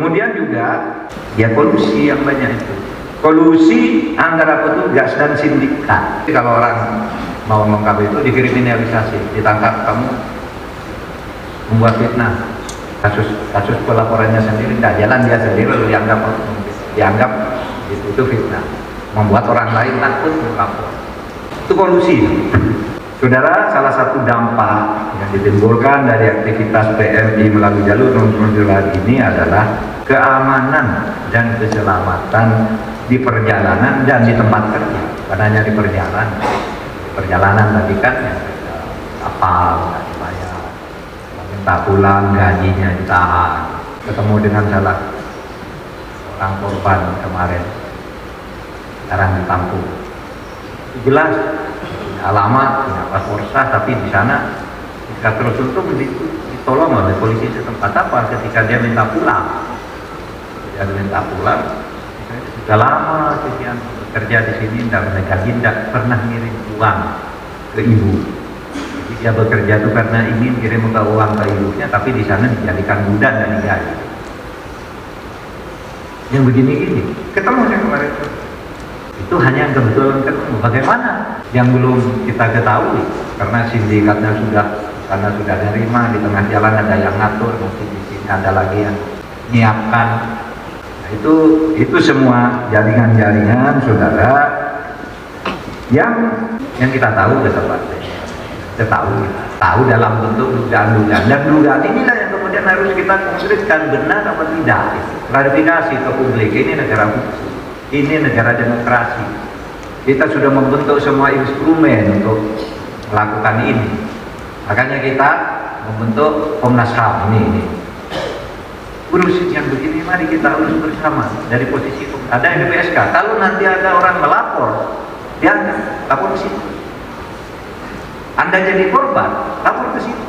Kemudian juga ya kolusi yang banyak itu. Kolusi antara petugas dan sindikat. Jadi kalau orang mau mengungkap itu dikriminalisasi, ditangkap, kamu membuat fitnah. Kasus pelaporannya sendiri tidak jalan, dia sendiri lalu dianggap itu fitnah, membuat orang lain takut melapor. Itu kolusi. Saudara, salah satu dampak yang ditimbulkan dari aktivitas PMI melalui jalur non-konsuler ini adalah keamanan dan keselamatan di perjalanan dan di tempat kerja. Bukan hanya di perjalanan tadi kan ya, kapal nggak dibayar, minta pulang gajinya ditahan. Ketemu dengan salah orang korban kemarin, sekarang ditampung. Jelas alamat, punya paspor sah, tapi di sana ketika tertutup ditolong oleh polisi setempat. Apa ketika dia minta pulang, sudah lama sekian bekerja di sini, tidak pernah ngirim uang ke ibu. Jadi dia bekerja itu karena ingin kirim uang ke ibunya, tapi di sana dijadikan budak dan digaji. Yang begini-gini, ketemu saya kemarin. Itu hanya kebetulan ketemu. Bagaimana? Yang belum kita ketahui, karena sindikatnya sudah nerima, di tengah jalan ada yang ngatur, mungkin di sini ada lagi yang menyiapkan. Nah, itu semua jaringan-jaringan, saudara, yang kita tahu tahu dalam bentuk dugaan-dugaan, dan dugaan inilah yang kemudian harus kita konkretkan benar apa tidak. Klarifikasi ke publik. Ini negara hukum. Ini negara demokrasi. Kita sudah membentuk semua instrumen untuk melakukan ini. Makanya kita membentuk Komnas HAM ini. Urus yang begini mari kita urus bersama dari posisi ada LPSK. Kalau nanti ada orang melapor, dia lapor ke situ. Anda jadi korban, lapor ke situ.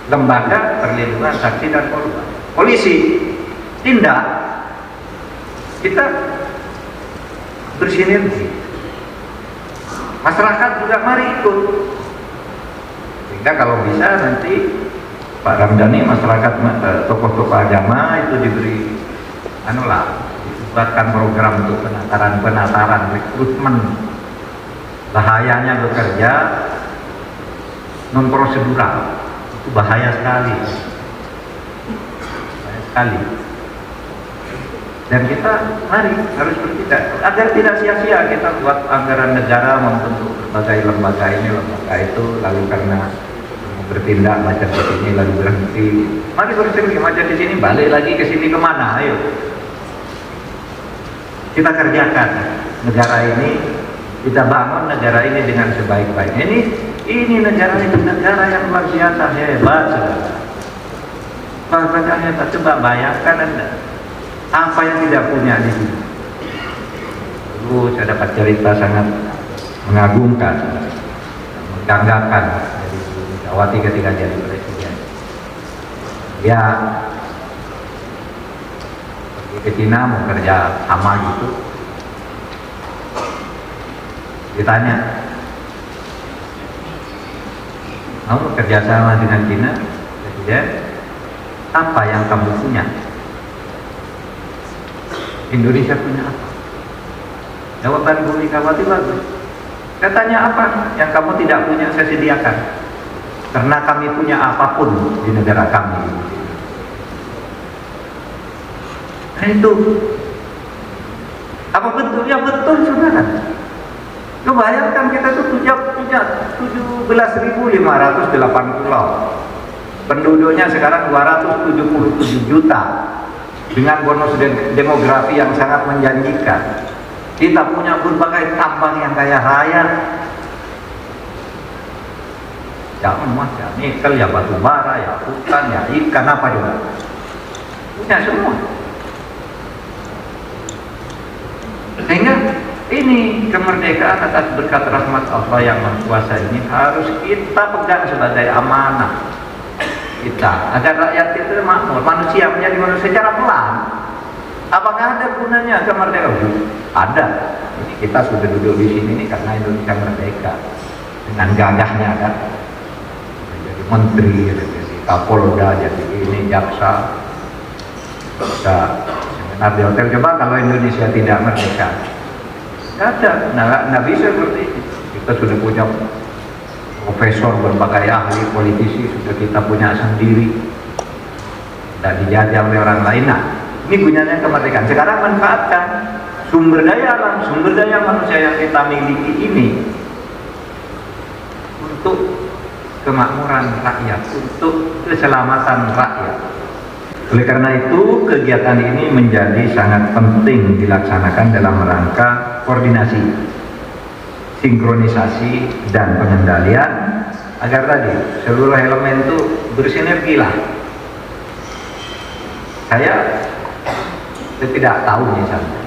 Lembaga Perlindungan Saksi dan Korban. Polisi tindak. Kita bersinergi, masyarakat juga mari ikut, sehingga kalau bisa nanti Pak Ramdhani, masyarakat, tokoh-tokoh agama itu diberi dibuatkan program untuk penataran rekrutmen. Bahayanya bekerja non prosedural itu bahaya sekali. Dan kita mari harus bertindak agar tidak sia-sia kita buat anggaran negara membentuk berbagai lembaga ini, lembaga itu, lalu karena bertindak macam ini lalu berhenti. Mari berhenti macam di sini, balik lagi ke sini kemana? Ayo kita kerjakan negara ini, kita bangun negara ini dengan sebaik-baiknya. Ini negara yang luar biasa hebat, saudara. Hebat. Coba bayangkan Anda apa yang tidak punya di sini. Dulu saya dapat cerita sangat mengagumkan, membanggakan dari Megawati ketika jadi presiden. Dia pergi ke Cina mau kerja sama gitu. Ditanya, mau kerja sama dengan Cina, presiden, apa yang kamu punya? Indonesia punya apa? Jawaban Bu Megawati bagus. Katanya apa yang kamu tidak punya saya sediakan. Karena kami punya apapun di negara kami. Nah itu apa betul? Ya betul, saudara. Kebayangkan kita tuh punya 17.508 pulau. Penduduknya sekarang 277 juta. Dengan bonus demografi yang sangat menjanjikan. Kita punya berbagai tambang yang kaya raya. Ya emas, ya nikel, ya batu bara, ya hutan, ya ikan, apa juga. Punya semua. Sehingga ini kemerdekaan atas berkat rahmat Allah yang Maha Kuasa ini harus kita pegang sebagai amanah kita, agar rakyat itu makmur, manusia menjadi manusia secara pelan. Apakah ada gunanya kemerdekaan? Ada. Ini kita sudah duduk di sini nih karena Indonesia merdeka dengan gagahnya kan. Jadi menteri, jadi Kapolda, jadi ini jaksa. Bisa seminar di hotel, coba kalau Indonesia tidak merdeka, nggak ada, nggak bisa seperti itu. Kita sudah punya profesor, berbagai ahli, politisi, sudah kita punya sendiri, tidak dijajah oleh orang lain. Nah, ini gunanya kemerdekaan. Sekarang manfaatkan sumber daya alam, sumber daya manusia yang kita miliki ini untuk kemakmuran rakyat, untuk keselamatan rakyat. Oleh karena itu, kegiatan ini menjadi sangat penting dilaksanakan dalam rangka koordinasi, sinkronisasi, dan pengendalian agar tadi seluruh elemen itu bersinergi lah. Saya tidak tahu misalnya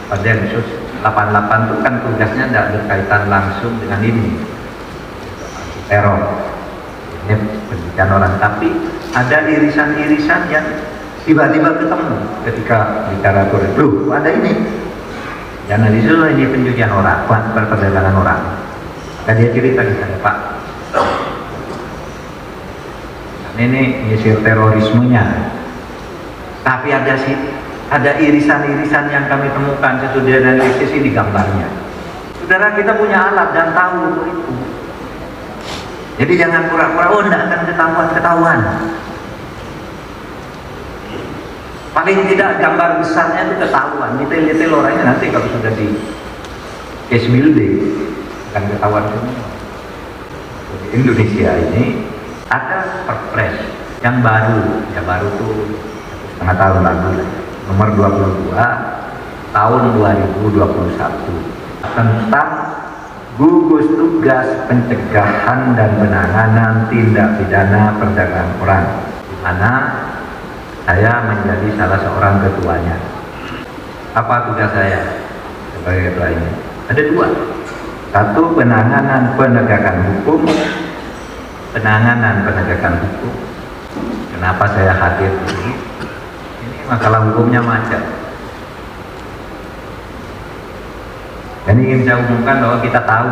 pada Densus 88 itu kan tugasnya tidak berkaitan langsung dengan ini teror, ini pendidikan orang, tapi ada irisan-irisan yang tiba-tiba ketemu ketika bicara turis. Loh, ada ini, jangan disuruh ini pencucian orang, perdagangan orang. Maka dia cerita ke saya, Pak, ini nyisir terorismenya, tapi ada irisan-irisan yang kami temukan sesudah analisis ini gambarnya. Saudara, kita punya alat dan tahu itu. Jadi jangan pura-pura, oh tidak akan ketahuan. Paling tidak gambar besarnya itu ketahuan, detail-detail orangnya nanti kalau sudah di case building akan ketahuan semua. Di Indonesia ini ada Perpres yang baru, ya baru tuh setengah tahun lalu lah, nomor 22 tahun 2021 tentang gugus tugas pencegahan dan penanganan tindak pidana perdagangan orang, di mana saya menjadi salah seorang ketuanya. Apa tugas saya sebagai ketua ini? Ada dua. Satu, penanganan penegakan hukum. Penanganan penegakan hukum. Kenapa saya hadir di sini? Ini masalah hukumnya macam. Dan ingin saya umumkan bahwa kita tahu.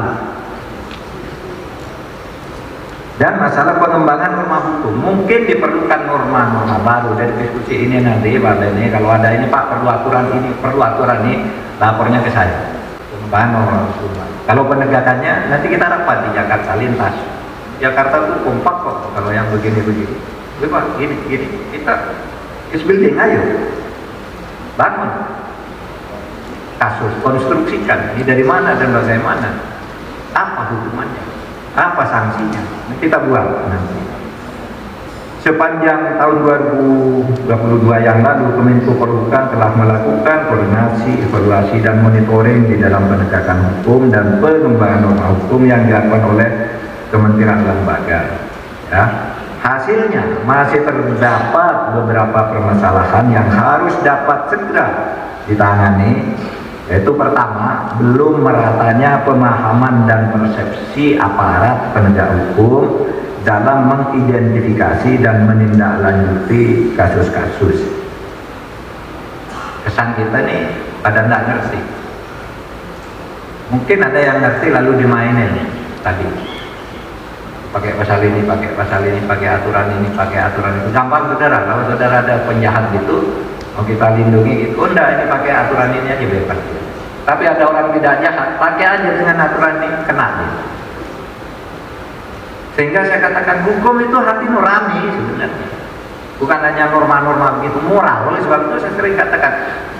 Dan masalah pengembangan norma hukum, mungkin diperlukan norma-norma baru. Dari diskusi ini nanti, Pak ini kalau ada ini Pak perlu aturan ini, lapornya ke saya. Pengembangan norma hukum. Kalau penegakannya nanti kita rapat di Jakarta lintas. Jakarta itu kompak kok kalau yang begini-begini. Pak, gini, kita case building, ayo bangun kasus, konstruksikan ini dari mana dan bagaimana, apa hukumannya, apa sanksinya, kita buat nanti. Sepanjang tahun 2022 yang lalu, Kemenko Polhukam telah melakukan koordinasi, evaluasi, dan monitoring di dalam penegakan hukum dan pengembangan norma hukum yang dilakukan oleh kementerian lembaga. Ya. Hasilnya masih terdapat beberapa permasalahan yang harus dapat segera ditangani. Yaitu pertama, belum meratanya pemahaman dan persepsi aparat penegak hukum dalam mengidentifikasi dan menindaklanjuti kasus-kasus. Kesan kita nih pada nggak ngerti. Mungkin ada yang ngerti lalu dimainin tadi. Pakai pasal ini, pakai pasal ini, pakai aturan ini, pakai aturan itu. Gampang saudara, kalau saudara ada penjahat gitu, mau kita lindungi gitu, oh enggak, ini pakai aturan ini aja bebas. Tapi ada orang tidak jahat, pakai aja dengan aturan ini, kena gitu. Sehingga saya katakan hukum itu hati nurani sebenarnya, bukan hanya norma-norma begitu moral. Oleh sebab itu saya sering katakan,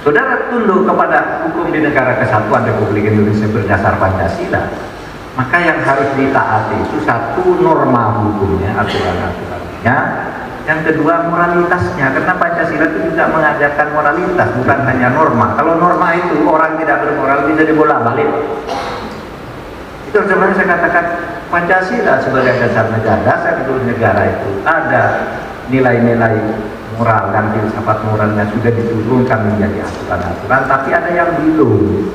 saudara tunduk kepada hukum di negara kesatuan Republik Indonesia berdasar Pancasila, maka yang harus ditaati itu satu, norma hukumnya, aturan-aturannya. Yang kedua, moralitasnya, karena Pancasila itu juga mengajarkan moralitas, bukan hanya norma. Kalau norma itu orang tidak bermoral bisa dibolak-balik. Itu sebenarnya saya katakan Pancasila sebagai dasar negara, dasar negara itu ada nilai-nilai moral dan filsafat moralnya sudah diturunkan menjadi aturan-aturan, tapi ada yang belum,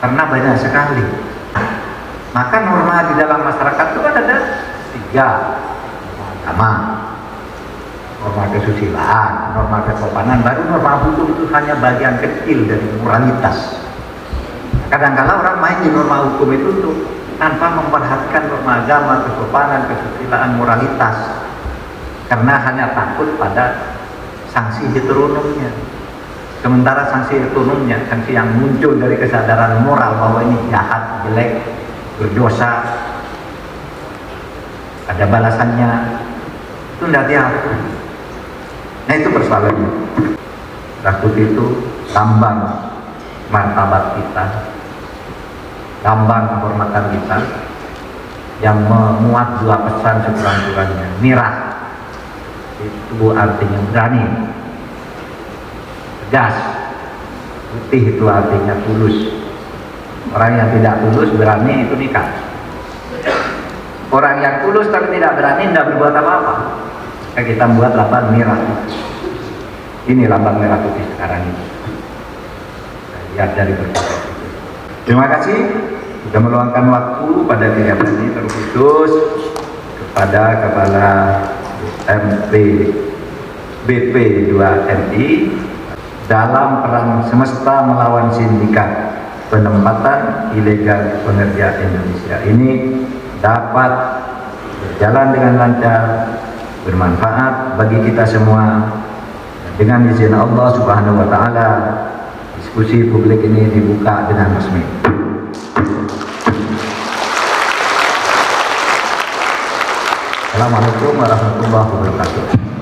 karena banyak sekali. Maka norma di dalam masyarakat itu kan ada tiga: agama, norma kesusilaan, norma kesopanan, baru norma hukum itu hanya bagian kecil dari moralitas. Kadang-kadang orang main di norma hukum itu untuk tanpa memperhatikan norma agama, kesopanan, kesusilaan, moralitas, karena hanya takut pada sanksi heteronomnya. Sementara sanksi heteronomnya, sanksi yang muncul dari kesadaran moral bahwa ini jahat, jelek, berdosa, ada balasannya, itu tidak diatur. Nah itu persoalannya. Takut itu lambang martabat kita, lambang kehormatan kita, yang memuat dua pesan sekurang-kurangnya. Mirah itu artinya berani, tegas. Putih itu artinya tulus. Orang yang tidak tulus berani itu nikah. Orang yang tulus tapi tidak berani tidak berbuat apa-apa. Kita buat lambang merah. Ini lambang merah putih sekarang ini. Lihat dari berbagai itu. Terima kasih sudah meluangkan waktu pada kegiatan ini, terkhusus kepada Kepala MP BP 2MI dalam perang semesta melawan sindikat penempatan ilegal pekerja Indonesia ini dapat berjalan dengan lancar, bermanfaat bagi kita semua. Dengan izin Allah Subhanahu wa taala, diskusi publik ini dibuka dengan resmi. Assalamualaikum warahmatullahi wabarakatuh.